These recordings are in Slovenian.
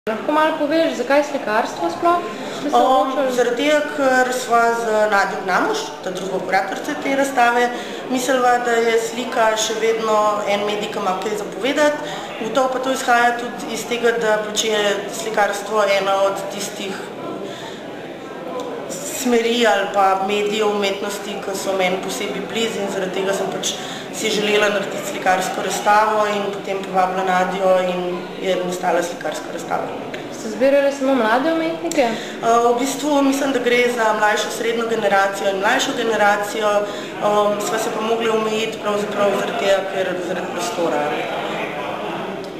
Lahko malo poveš, zakaj slikarstvo sploh? Zaradi tega, ker sva z Nadjo Gnamuš, ta druga kuratorica te razstave, mislila, da je slika še vedno en medij, ki ima kaj zapovedati. Gotovo pa to izhaja tudi iz tega, da pač je slikarstvo ena od tistih smeri ali pa medijev umetnosti, ki so meni posebej blizu, in zaradi tega sem pač si želela narediti slikarsko razstavo in potem povabila Nadjo in je nastala slikarska razstava. Ste zbirali samo mlade umetnike? V bistvu mislim, da gre za mlajšo srednjo generacijo in mlajšo generacijo. Sva se pa mogli omejiti pravzaprav zaradi tega, ker zaradi prostora.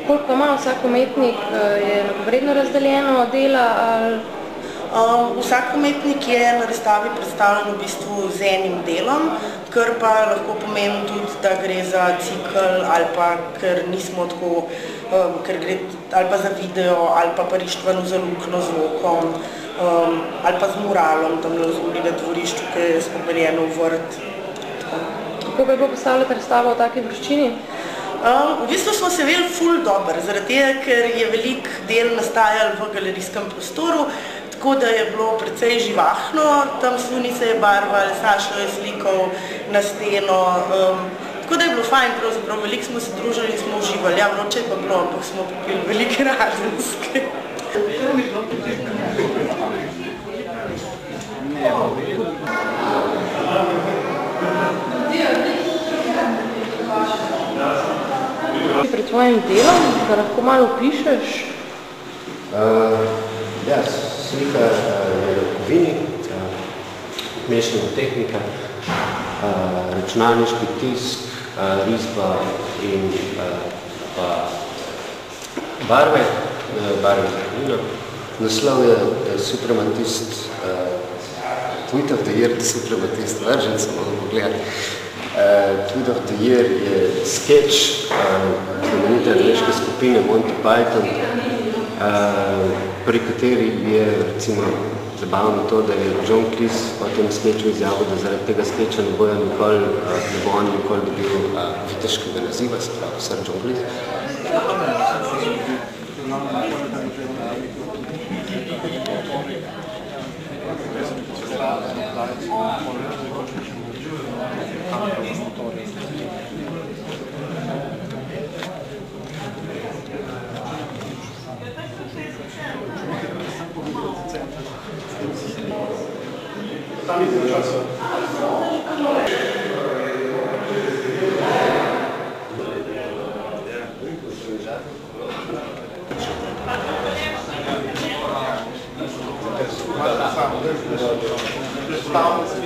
Koliko ima vsak umetnik? Je enakovredno razdeljeno dela ali? Vsak umetnik je na razstavi predstavljen v bistvu z enim delom, kar pa lahko pomeni tudi, da gre za cikel ali pa ker nismo tako, ker gre ali pa za video ali pa parištveno za luknjo z vokom ali pa z muralom tam na Zuri na dvorišču, ki je spomeljeno v vrt. Kako bi bilo postavljati razstavo v taki vročini? V bistvu smo se imeli ful dobro, zaradi tega, ker je veliko del nastajalo v galerijskem prostoru, tako da je bilo precej živahno, tam Sunice je barval, Sašo je slikal na steno, tako da je bilo fajn, pravzaprav veliko smo se družili in smo uživali. Ja, vroče je pa bilo, ampak smo popili velike razenske. Pred tvojim delom, da lahko malo opišeš? Ja, slika je v kovini, mešana tehnika, računalniški tisk, risba in pa barve kovina. Naslov je Suprematist, Tweet of the Year, Suprematist, vržen sem malo pogledati. Tweet of the Year je sketch znamenite angleške skupine Monty Python, pri kateri je recimo zabavno to, da je John Cleese po tem skeču izjavil, da zaradi tega skeča ne bo on nikoli dobil viteškega naziva, se pravi Sir John Cleese. Stavno se